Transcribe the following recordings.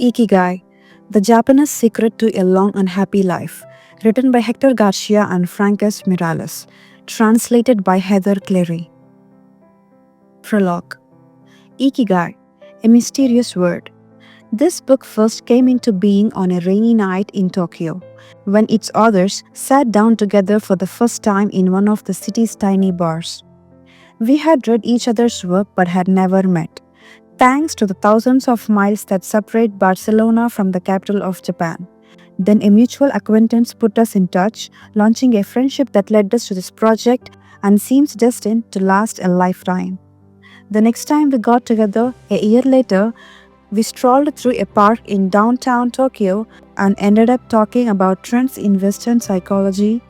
Ikigai, The Japanese Secret to a Long and Happy Life, written by Hector Garcia and Francesc Miralles, translated by Heather Cleary. Prologue. Ikigai, a mysterious word. This book first came into being on a rainy night in Tokyo, when its authors sat down together for the first time in one of the city's tiny bars. We had read each other's work but had never met, thanks to the thousands of miles that separate Barcelona from the capital of Japan. Then a mutual acquaintance put us in touch, launching a friendship that led us to this project and seems destined to last a lifetime. The next time we got together, a year later, we strolled through a park in downtown Tokyo and ended up talking about trends in Western psychology,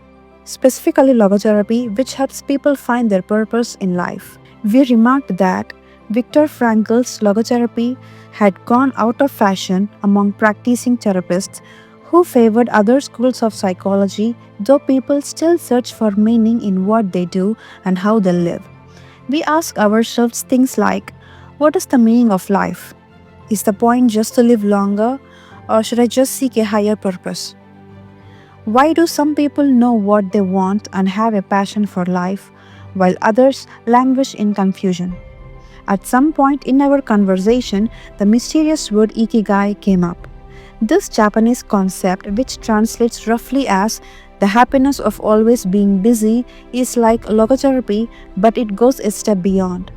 specifically logotherapy, which helps people find their purpose in life. We remarked that Viktor Frankl's logotherapy had gone out of fashion among practicing therapists who favored other schools of psychology, though people still search for meaning in what they do and how they live. We ask ourselves things like, what is the meaning of life? Is the point just to live longer, or should I just seek a higher purpose? Why do some people know what they want and have a passion for life, while others languish in confusion? At some point in our conversation, the mysterious word Ikigai came up. This Japanese concept, which translates roughly as the happiness of always being busy, is like logotherapy, but it goes a step beyond.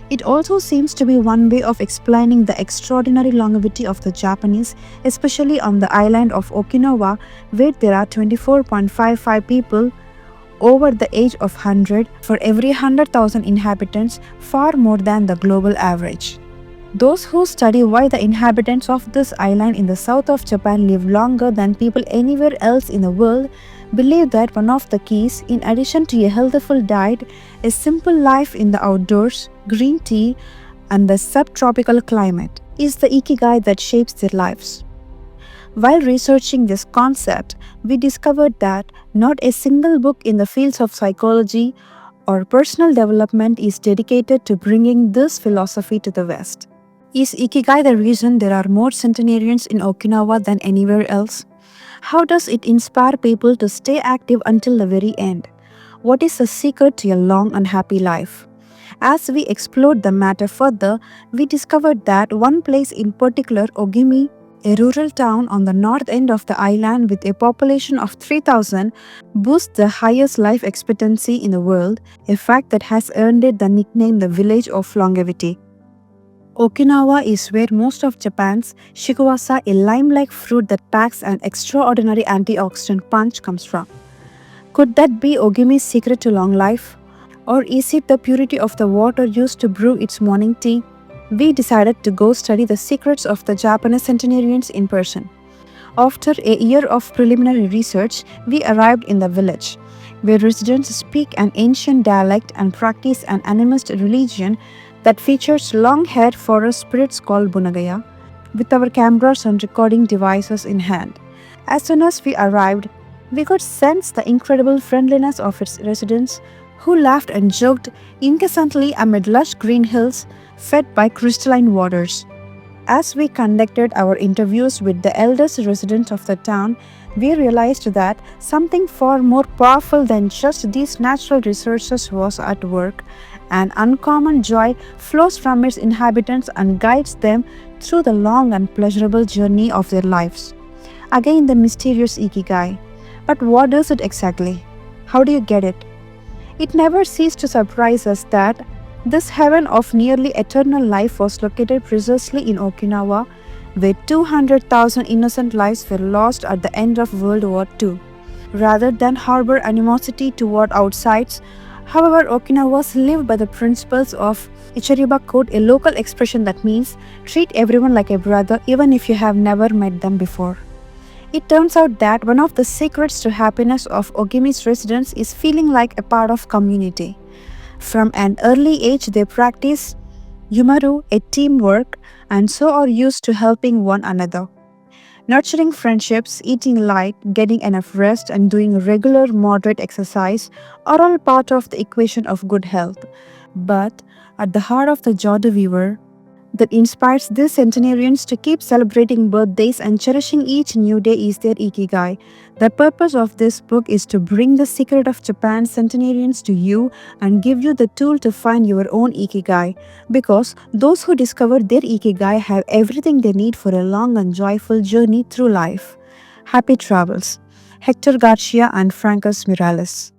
It also seems to be one way of explaining the extraordinary longevity of the Japanese, especially on the island of Okinawa, where there are 24.55 people over the age of 100 for every 100,000 inhabitants, far more than the global average. Those who study why the inhabitants of this island in the south of Japan live longer than people anywhere else in the world believe that one of the keys, in addition to a healthful diet, is simple life in the outdoors, green tea, and the subtropical climate, is the Ikigai that shapes their lives. While researching this concept, we discovered that not a single book in the fields of psychology or personal development is dedicated to bringing this philosophy to the West. Is Ikigai the reason there are more centenarians in Okinawa than anywhere else? How does it inspire people to stay active until the very end? What is the secret to a long and happy life? As we explored the matter further, we discovered that one place in particular, Ogimi, a rural town on the north end of the island with a population of 3,000, boasts the highest life expectancy in the world, a fact that has earned it the nickname the Village of Longevity. Okinawa is where most of Japan's shikuwasa, a lime-like fruit that packs an extraordinary antioxidant punch, comes from. Could that be Ogimi's secret to long life? Or is it the purity of the water used to brew its morning tea? We decided to go study the secrets of the Japanese centenarians in person. After a year of preliminary research, we arrived in the village, where residents speak an ancient dialect and practice an animist religion that features long-haired forest spirits called Bunagaya, with our cameras and recording devices in hand. As soon as we arrived, we could sense the incredible friendliness of its residents, who laughed and joked incessantly amid lush green hills fed by crystalline waters. As we conducted our interviews with the eldest residents of the town, we realized that something far more powerful than just these natural resources was at work. An uncommon joy flows from its inhabitants and guides them through the long and pleasurable journey of their lives. Again, the mysterious Ikigai. But what is it exactly? How do you get it? It never ceased to surprise us that this heaven of nearly eternal life was located precisely in Okinawa, where 200,000 innocent lives were lost at the end of World War II. Rather than harbor animosity toward outsides, however, Okinawans live by the principles of Ichiriba Code, a local expression that means treat everyone like a brother even if you have never met them before. It turns out that one of the secrets to happiness of Ogimi's residents is feeling like a part of community. From an early age, they practice yumaru, a teamwork, and so are used to helping one another. Nurturing friendships, eating light, getting enough rest, and doing regular moderate exercise are all part of the equation of good health. But at the heart of the Jodu Weaver, that inspires these centenarians to keep celebrating birthdays and cherishing each new day is their Ikigai. The purpose of this book is to bring the secret of Japan's centenarians to you and give you the tool to find your own Ikigai, because those who discover their Ikigai have everything they need for a long and joyful journey through life. Happy travels. Hector Garcia and Francesc Miralles.